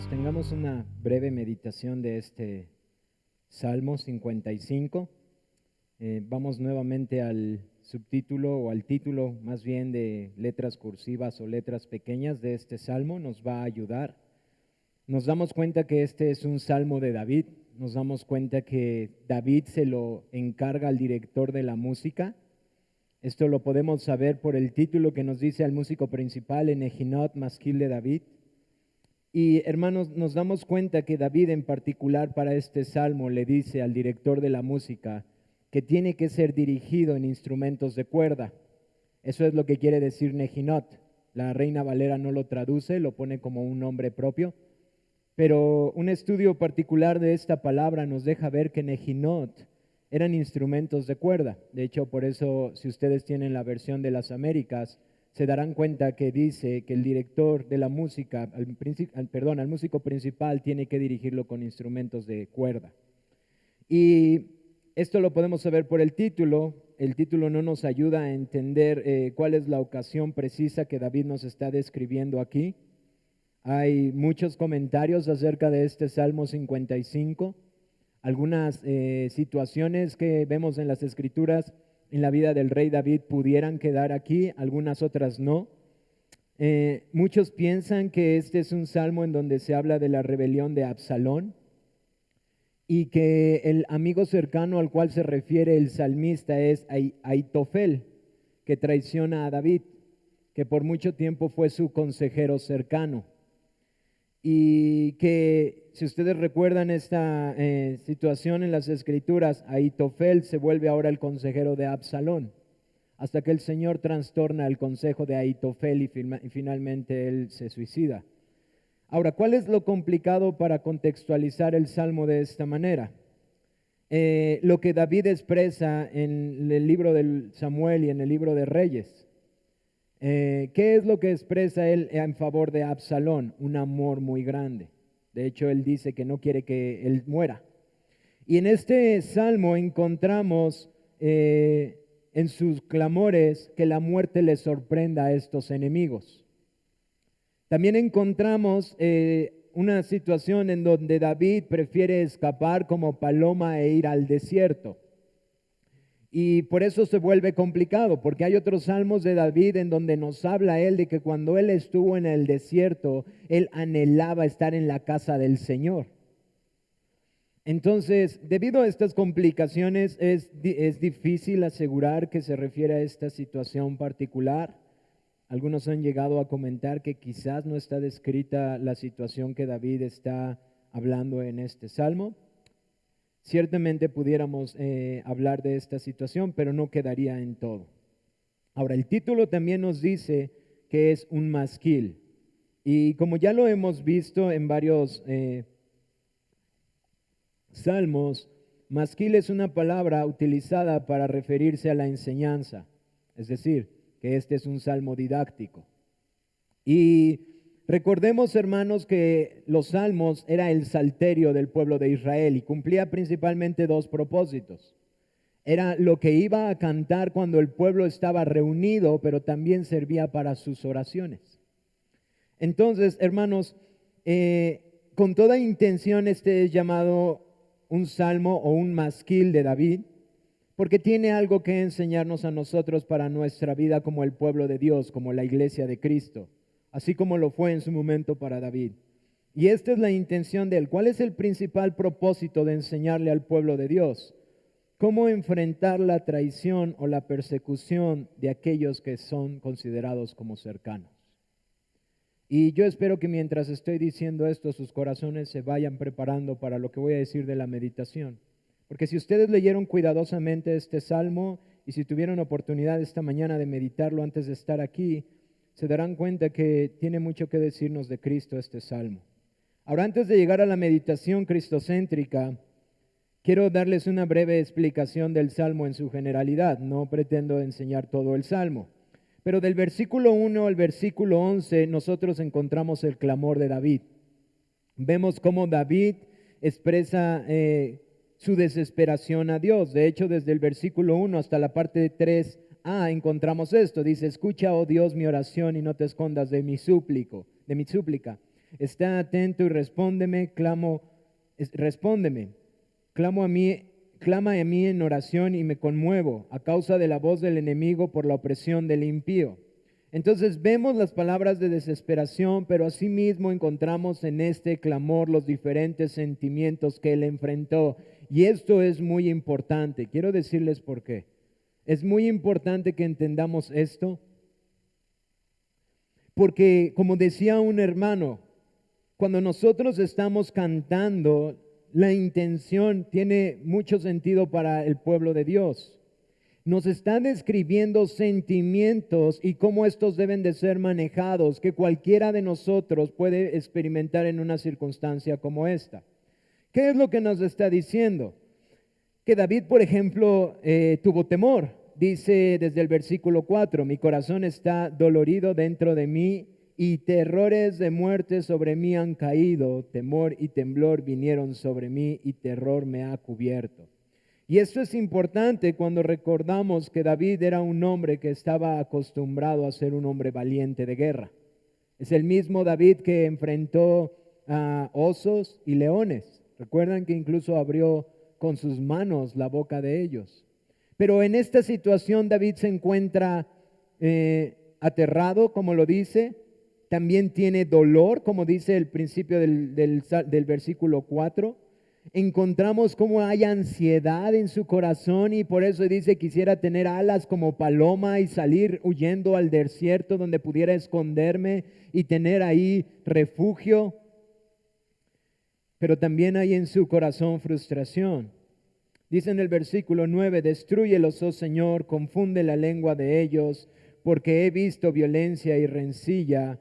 hermanos, tengamos una breve meditación de este Salmo 55. Vamos nuevamente al subtítulo o al título más bien de letras cursivas o letras pequeñas de este Salmo. Nos va a ayudar. Nos damos cuenta que este es un Salmo de David. Nos damos cuenta que David se lo encarga al director de la música. Esto lo podemos saber por el título que nos dice al músico principal en Ejinot, Masquil de David. Y hermanos, nos damos cuenta que David en particular para este salmo le dice al director de la música que tiene que ser dirigido en instrumentos de cuerda. Eso es lo que quiere decir Nejinot. La Reina Valera no lo traduce, lo pone como un nombre propio. Pero un estudio particular de esta palabra nos deja ver que Nejinot eran instrumentos de cuerda. De hecho, por eso, si ustedes tienen la versión de las Américas, se darán cuenta que dice que el director de la música, al músico principal, tiene que dirigirlo con instrumentos de cuerda. Y esto lo podemos saber por el título. El título no nos ayuda a entender cuál es la ocasión precisa que David nos está describiendo aquí. Hay muchos comentarios acerca de este Salmo 55. Algunas situaciones que vemos en las Escrituras en la vida del rey David pudieran quedar aquí, algunas otras no. Muchos piensan que este es un salmo en donde se habla de la rebelión de Absalón y que el amigo cercano al cual se refiere el salmista es Aitofel, que traiciona a David, que por mucho tiempo fue su consejero cercano. Y que, si ustedes recuerdan esta situación en las Escrituras, Aitofel se vuelve ahora el consejero de Absalón, hasta que el Señor trastorna el consejo de Aitofel y finalmente él se suicida. Ahora, ¿cuál es lo complicado para contextualizar el Salmo de esta manera? Lo que David expresa en el libro de Samuel y en el libro de Reyes. ¿Qué es lo que expresa él en favor de Absalón? Un amor muy grande. De hecho, él dice que no quiere que él muera. Y en este salmo encontramos en sus clamores que la muerte le sorprenda a estos enemigos. También encontramos una situación en donde David prefiere escapar como paloma e ir al desierto. Y por eso se vuelve complicado, porque hay otros salmos de David en donde nos habla él de que cuando él estuvo en el desierto, él anhelaba estar en la casa del Señor. Entonces, debido a estas complicaciones, es difícil asegurar que se refiere a esta situación particular. Algunos han llegado a comentar que quizás no está descrita la situación que David está hablando en este salmo. Ciertamente pudiéramos hablar de esta situación, pero no quedaría en todo. Ahora, el título también nos dice que es un masquil. Y como ya lo hemos visto en varios salmos, masquil es una palabra utilizada para referirse a la enseñanza. Es decir, que este es un salmo didáctico. Y recordemos, hermanos, que los salmos era el salterio del pueblo de Israel y cumplía principalmente dos propósitos. Era lo que iba a cantar cuando el pueblo estaba reunido, pero también servía para sus oraciones. Entonces, hermanos, con toda intención este es llamado un salmo o un masquil de David, porque tiene algo que enseñarnos a nosotros para nuestra vida como el pueblo de Dios, como la iglesia de Cristo, así como lo fue en su momento para David. Y esta es la intención de él. ¿Cuál es el principal propósito de enseñarle al pueblo de Dios? ¿Cómo enfrentar la traición o la persecución de aquellos que son considerados como cercanos? Y yo espero que mientras estoy diciendo esto, sus corazones se vayan preparando para lo que voy a decir de la meditación. Porque si ustedes leyeron cuidadosamente este salmo y si tuvieron oportunidad esta mañana de meditarlo antes de estar aquí, se darán cuenta que tiene mucho que decirnos de Cristo este salmo. Ahora, antes de llegar a la meditación cristocéntrica, quiero darles una breve explicación del salmo en su generalidad. No pretendo enseñar todo el salmo, pero del versículo 1 al versículo 11 nosotros encontramos el clamor de David. Vemos cómo David expresa su desesperación a Dios. De hecho, desde el versículo 1 hasta la parte 3a encontramos esto. Dice: escucha, oh Dios, mi oración y no te escondas de mi súplica. Está atento y respóndeme, respóndeme. Clama a mí en oración y me conmuevo a causa de la voz del enemigo por la opresión del impío. Entonces vemos las palabras de desesperación, pero asimismo encontramos en este clamor los diferentes sentimientos que él enfrentó. Y esto es muy importante. Quiero decirles por qué. Es muy importante que entendamos esto, porque como decía un hermano, cuando nosotros estamos cantando, la intención tiene mucho sentido para el pueblo de Dios. Nos está describiendo sentimientos y cómo estos deben de ser manejados, que cualquiera de nosotros puede experimentar en una circunstancia como esta. ¿Qué es lo que nos está diciendo? Que David, por ejemplo, tuvo temor. Dice desde el versículo 4, mi corazón está dolorido dentro de mí y terrores de muerte sobre mí han caído, temor y temblor vinieron sobre mí y terror me ha cubierto. Y esto es importante cuando recordamos que David era un hombre que estaba acostumbrado a ser un hombre valiente de guerra. Es el mismo David que enfrentó a osos y leones. Recuerdan que incluso abrió con sus manos la boca de ellos. Pero en esta situación David se encuentra aterrado, como lo dice. También tiene dolor, como dice el principio del versículo 4. Encontramos cómo hay ansiedad en su corazón y por eso dice quisiera tener alas como paloma y salir huyendo al desierto donde pudiera esconderme y tener ahí refugio. Pero también hay en su corazón frustración. Dice en el versículo 9, destrúyelos, oh Señor, confunde la lengua de ellos, porque he visto violencia y rencilla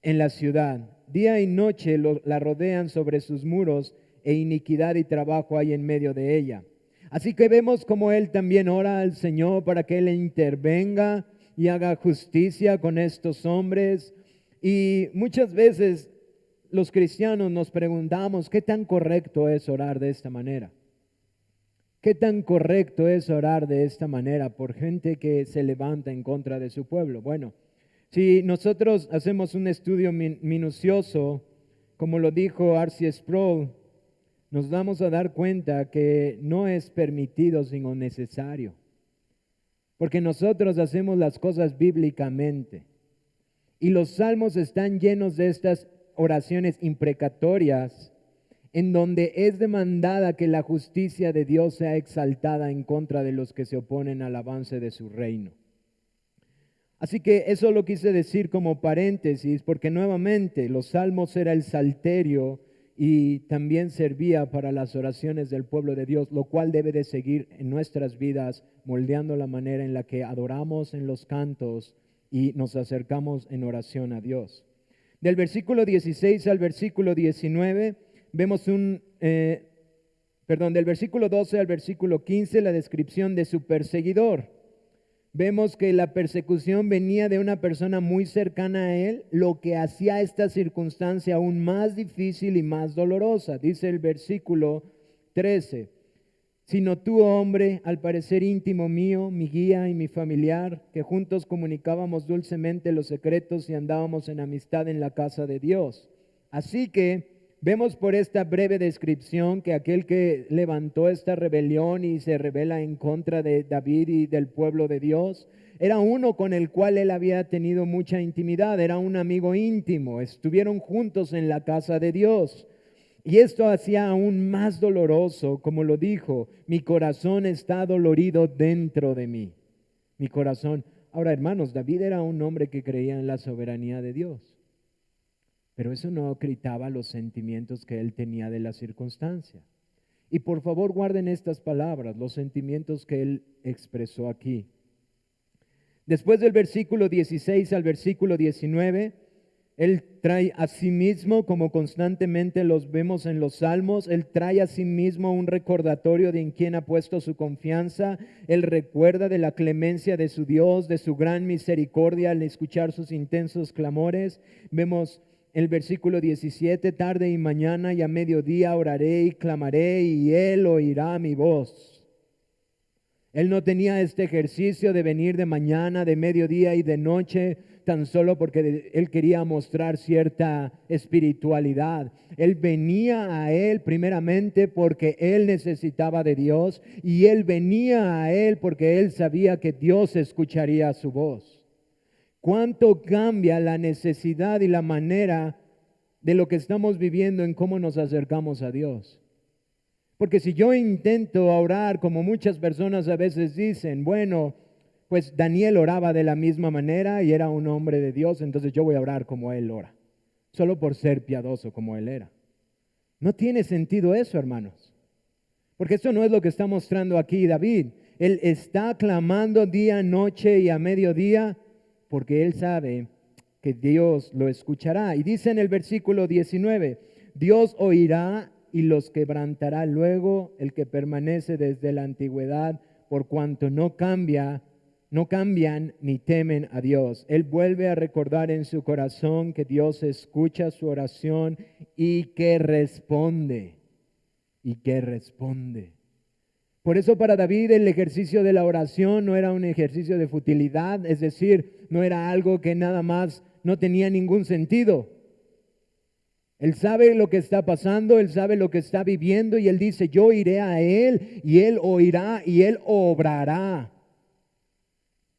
en la ciudad. Día y noche la rodean sobre sus muros, e iniquidad y trabajo hay en medio de ella. Así que vemos como él también ora al Señor para que él intervenga y haga justicia con estos hombres. Y muchas veces los cristianos nos preguntamos, ¿qué tan correcto es orar de esta manera? ¿Qué tan correcto es orar de esta manera por gente que se levanta en contra de su pueblo? Bueno, si nosotros hacemos un estudio minucioso, como lo dijo R.C. Sproul, nos vamos a dar cuenta que no es permitido sino necesario. Porque nosotros hacemos las cosas bíblicamente. Y los salmos están llenos de estas oraciones imprecatorias en donde es demandada que la justicia de Dios sea exaltada en contra de los que se oponen al avance de su reino. Así que eso lo quise decir como paréntesis, porque nuevamente los salmos era el salterio y también servía para las oraciones del pueblo de Dios, lo cual debe de seguir en nuestras vidas, moldeando la manera en la que adoramos en los cantos y nos acercamos en oración a Dios. Del versículo 16 al versículo 19 vemos del versículo 12 al versículo 15 la descripción de su perseguidor. Vemos que la persecución venía de una persona muy cercana a él, lo que hacía esta circunstancia aún más difícil y más dolorosa. Dice el versículo 13, sino tú, hombre, al parecer íntimo mío, mi guía y mi familiar, que juntos comunicábamos dulcemente los secretos y andábamos en amistad en la casa de Dios. Así que vemos por esta breve descripción que aquel que levantó esta rebelión y se rebela en contra de David y del pueblo de Dios, era uno con el cual él había tenido mucha intimidad, era un amigo íntimo, estuvieron juntos en la casa de Dios. Y esto hacía aún más doloroso, como lo dijo, mi corazón está dolorido dentro de mí. Mi corazón. Ahora, hermanos, David era un hombre que creía en la soberanía de Dios. Pero eso no quitaba los sentimientos que él tenía de la circunstancia. Y por favor guarden estas palabras, los sentimientos que él expresó aquí. Después del versículo 16 al versículo 19, él trae a sí mismo, como constantemente los vemos en los salmos, él trae a sí mismo un recordatorio de en quién ha puesto su confianza. Él recuerda de la clemencia de su Dios, de su gran misericordia al escuchar sus intensos clamores. Vemos el versículo 17, tarde y mañana y a mediodía oraré y clamaré y él oirá mi voz. Él no tenía este ejercicio de venir de mañana, de mediodía y de noche, tan solo porque Él quería mostrar cierta espiritualidad. Él venía a Él primeramente porque Él necesitaba de Dios, y Él venía a Él porque Él sabía que Dios escucharía su voz. ¿Cuánto cambia la necesidad y la manera de lo que estamos viviendo en cómo nos acercamos a Dios? Porque si yo intento orar como muchas personas a veces dicen, bueno, pues Daniel oraba de la misma manera y era un hombre de Dios, entonces yo voy a orar como él ora, solo por ser piadoso como él era. No tiene sentido eso, hermanos, porque esto no es lo que está mostrando aquí David. Él está clamando día, noche y a mediodía porque él sabe que Dios lo escuchará. Y dice en el versículo 19, Dios oirá y los quebrantará luego, el que permanece desde la antigüedad, por cuanto no cambian ni temen a Dios. Él vuelve a recordar en su corazón que Dios escucha su oración y que responde. Y que responde. Por eso para David el ejercicio de la oración no era un ejercicio de futilidad, es decir, no era algo que nada más no tenía ningún sentido. Él sabe lo que está pasando, él sabe lo que está viviendo y él dice, yo iré a él y él oirá y él obrará.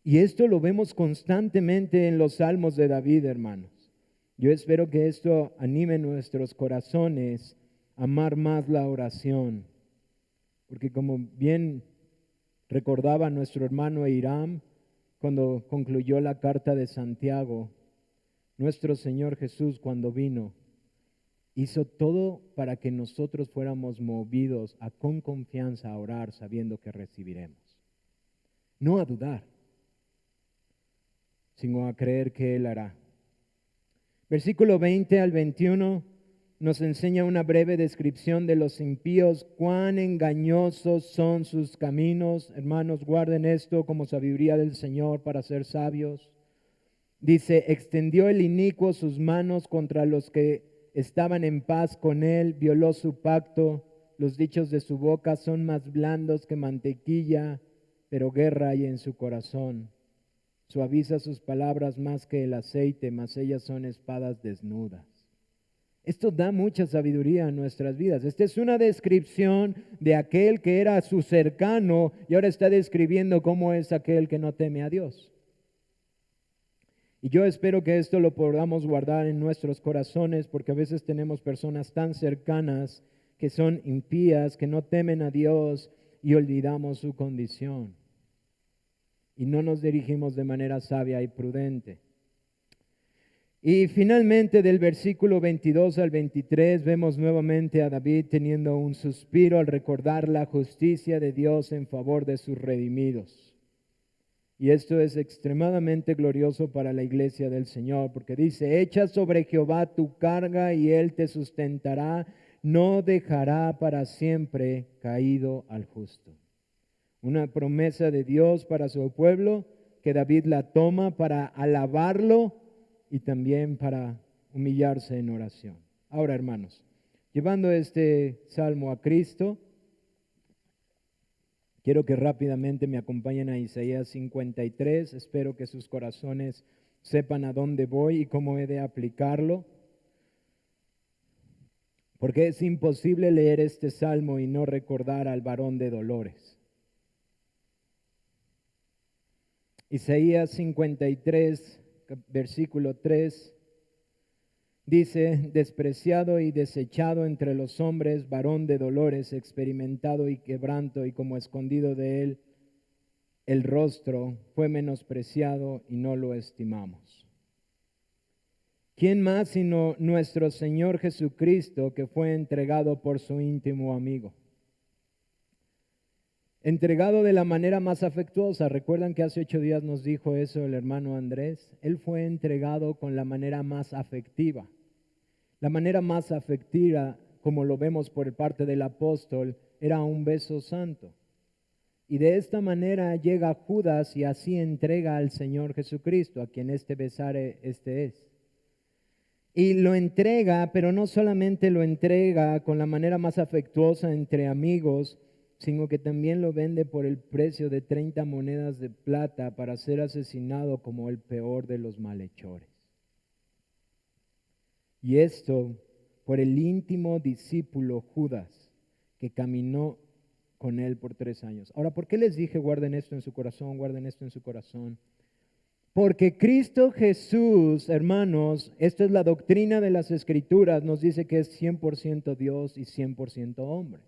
Y esto lo vemos constantemente en los salmos de David, hermanos. Yo espero que esto anime nuestros corazones a amar más la oración. Porque como bien recordaba nuestro hermano Hiram cuando concluyó la carta de Santiago, nuestro Señor Jesús cuando vino, hizo todo para que nosotros fuéramos movidos a con confianza a orar sabiendo que recibiremos. No a dudar, sino a creer que Él hará. Versículo 20 al 21 nos enseña una breve descripción de los impíos, cuán engañosos son sus caminos. Hermanos, guarden esto como sabiduría del Señor para ser sabios. Dice, extendió el inicuo sus manos contra los que estaban en paz con él, violó su pacto, los dichos de su boca son más blandos que mantequilla, pero guerra hay en su corazón. Suaviza sus palabras más que el aceite, mas ellas son espadas desnudas. Esto da mucha sabiduría a nuestras vidas. Esta es una descripción de aquel que era su cercano y ahora está describiendo cómo es aquel que no teme a Dios. Y yo espero que esto lo podamos guardar en nuestros corazones porque a veces tenemos personas tan cercanas que son impías, que no temen a Dios y olvidamos su condición. Y no nos dirigimos de manera sabia y prudente. Y finalmente del versículo 22 al 23 vemos nuevamente a David teniendo un suspiro al recordar la justicia de Dios en favor de sus redimidos. Y esto es extremadamente glorioso para la iglesia del Señor, porque dice, echa sobre Jehová tu carga y Él te sustentará, no dejará para siempre caído al justo. Una promesa de Dios para su pueblo, que David la toma para alabarlo y también para humillarse en oración. Ahora, hermanos, llevando este salmo a Cristo, quiero que rápidamente me acompañen a Isaías 53. Espero que sus corazones sepan a dónde voy y cómo he de aplicarlo. Porque es imposible leer este salmo y no recordar al varón de dolores. Isaías 53, versículo 3. Dice, despreciado y desechado entre los hombres, varón de dolores, experimentado y quebranto, y como escondido de él el rostro, fue menospreciado y no lo estimamos. ¿Quién más sino nuestro Señor Jesucristo, que fue entregado por su íntimo amigo? Entregado de la manera más afectuosa. ¿Recuerdan que hace 8 días nos dijo eso el hermano Andrés? Él fue entregado con la manera más afectiva. La manera más afectiva, como lo vemos por parte del apóstol, era un beso santo. Y de esta manera llega Judas y así entrega al Señor Jesucristo, a quien este besare, este es. Y lo entrega, pero no solamente lo entrega con la manera más afectuosa entre amigos, sino que también lo vende por el precio de 30 monedas de plata para ser asesinado como el peor de los malhechores. Y esto por el íntimo discípulo Judas, que caminó con él por 3 años. Ahora, ¿por qué les dije guarden esto en su corazón, guarden esto en su corazón? Porque Cristo Jesús, hermanos, esta es la doctrina de las Escrituras, nos dice que es 100% Dios y 100% hombre.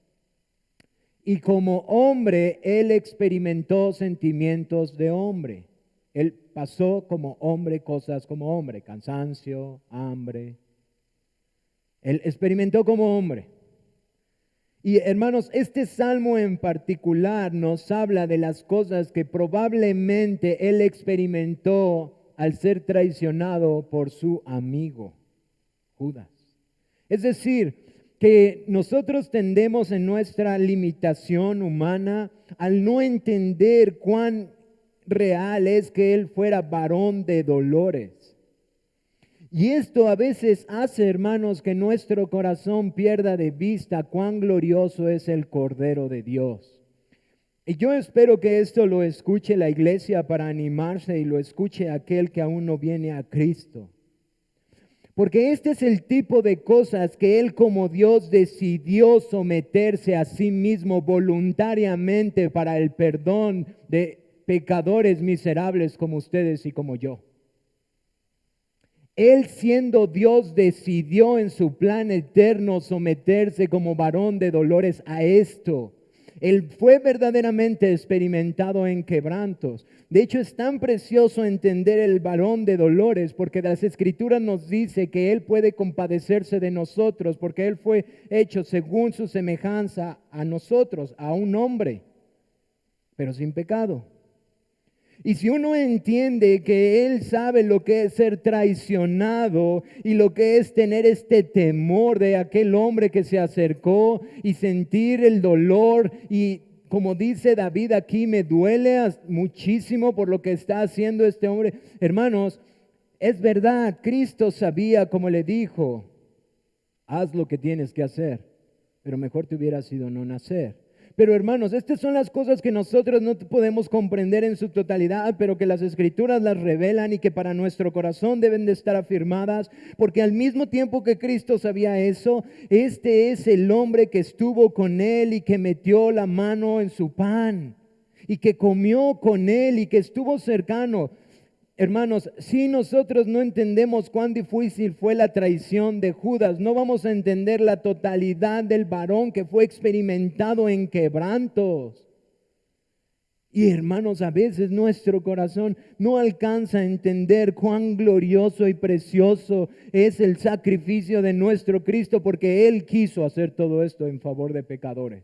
Y como hombre, Él experimentó sentimientos de hombre. Él pasó como hombre cosas como hombre, cansancio, hambre. Él experimentó como hombre. Y hermanos, este salmo en particular nos habla de las cosas que probablemente él experimentó al ser traicionado por su amigo, Judas. Es decir, que nosotros tendemos en nuestra limitación humana al no entender cuán real es que él fuera varón de dolores. Y esto a veces hace, hermanos, que nuestro corazón pierda de vista cuán glorioso es el Cordero de Dios. Y yo espero que esto lo escuche la iglesia para animarse y lo escuche aquel que aún no viene a Cristo. Porque este es el tipo de cosas que Él como Dios decidió someterse a sí mismo voluntariamente para el perdón de pecadores miserables como ustedes y como yo. Él siendo Dios decidió en su plan eterno someterse como varón de dolores a esto. Él fue verdaderamente experimentado en quebrantos. De hecho, es tan precioso entender el varón de dolores porque las Escrituras nos dice que Él puede compadecerse de nosotros porque Él fue hecho según su semejanza a nosotros, a un hombre, pero sin pecado. Y si uno entiende que Él sabe lo que es ser traicionado y lo que es tener este temor de aquel hombre que se acercó y sentir el dolor y como dice David aquí, me duele muchísimo por lo que está haciendo este hombre. Hermanos, es verdad, Cristo sabía, como le dijo, haz lo que tienes que hacer, pero mejor te hubiera sido no nacer. Pero hermanos, estas son las cosas que nosotros no podemos comprender en su totalidad, pero que las Escrituras las revelan y que para nuestro corazón deben de estar afirmadas, porque al mismo tiempo que Cristo sabía eso, este es el hombre que estuvo con Él y que metió la mano en su pan y que comió con Él y que estuvo cercano. Hermanos, si nosotros no entendemos cuán difícil fue la traición de Judas, no vamos a entender la totalidad del varón que fue experimentado en quebrantos. Y hermanos, a veces nuestro corazón no alcanza a entender cuán glorioso y precioso es el sacrificio de nuestro Cristo, porque Él quiso hacer todo esto en favor de pecadores,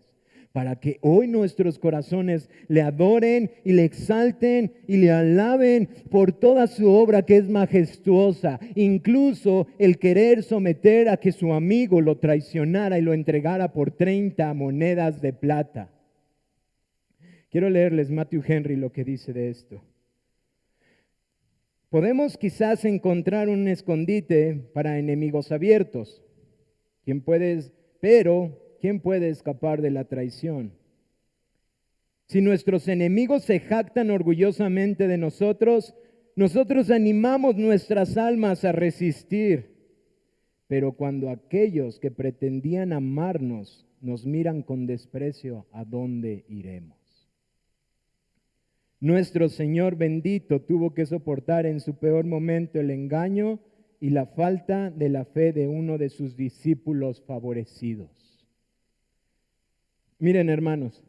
para que hoy nuestros corazones le adoren y le exalten y le alaben por toda su obra que es majestuosa. Incluso el querer someter a que su amigo lo traicionara y lo entregara por 30 monedas de plata. Quiero leerles Matthew Henry lo que dice de esto. Podemos quizás encontrar un escondite para enemigos abiertos. ¿Quién puede escapar de la traición? Si nuestros enemigos se jactan orgullosamente de nosotros, nosotros animamos nuestras almas a resistir. Pero cuando aquellos que pretendían amarnos nos miran con desprecio, ¿a dónde iremos? Nuestro Señor bendito tuvo que soportar en su peor momento el engaño y la falta de la fe de uno de sus discípulos favorecidos. Miren, hermanos,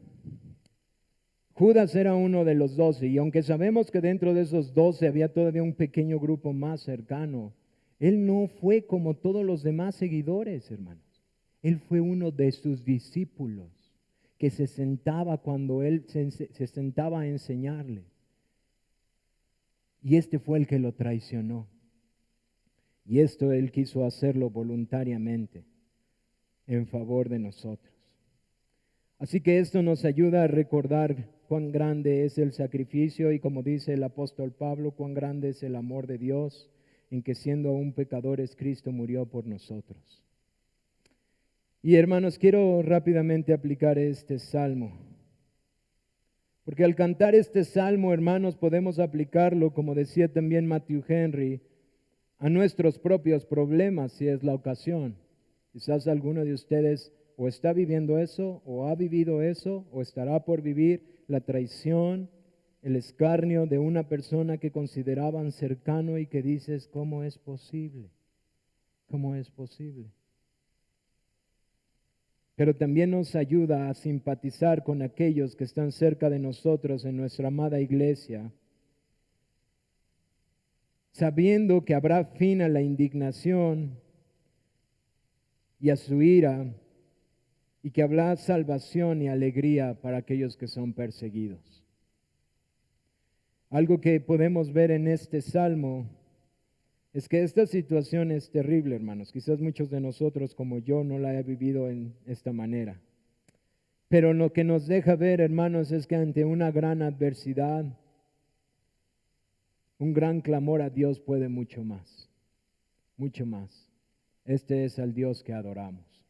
Judas era uno de los 12 y aunque sabemos que dentro de esos 12 había todavía un pequeño grupo más cercano, él no fue como todos los demás seguidores, hermanos. Él fue uno de sus discípulos que se sentaba cuando él se sentaba a enseñarle. Y este fue el que lo traicionó. Y esto él quiso hacerlo voluntariamente en favor de nosotros. Así que esto nos ayuda a recordar cuán grande es el sacrificio y como dice el apóstol Pablo, cuán grande es el amor de Dios en que siendo aún pecadores Cristo murió por nosotros. Y hermanos, quiero rápidamente aplicar este salmo. Porque al cantar este salmo, hermanos, podemos aplicarlo, como decía también Matthew Henry, a nuestros propios problemas, si es la ocasión. Quizás alguno de ustedes o está viviendo eso, o ha vivido eso, o estará por vivir la traición, el escarnio de una persona que consideraban cercano y que dices, ¿cómo es posible? ¿Cómo es posible? Pero también nos ayuda a simpatizar con aquellos que están cerca de nosotros en nuestra amada iglesia, sabiendo que habrá fin a la indignación y a su ira, y que habrá salvación y alegría para aquellos que son perseguidos. Algo que podemos ver en este salmo es que esta situación es terrible, hermanos. Quizás muchos de nosotros, como yo, no la he vivido en esta manera. Pero lo que nos deja ver, hermanos, es que ante una gran adversidad, un gran clamor a Dios puede mucho más, mucho más. Este es el Dios que adoramos.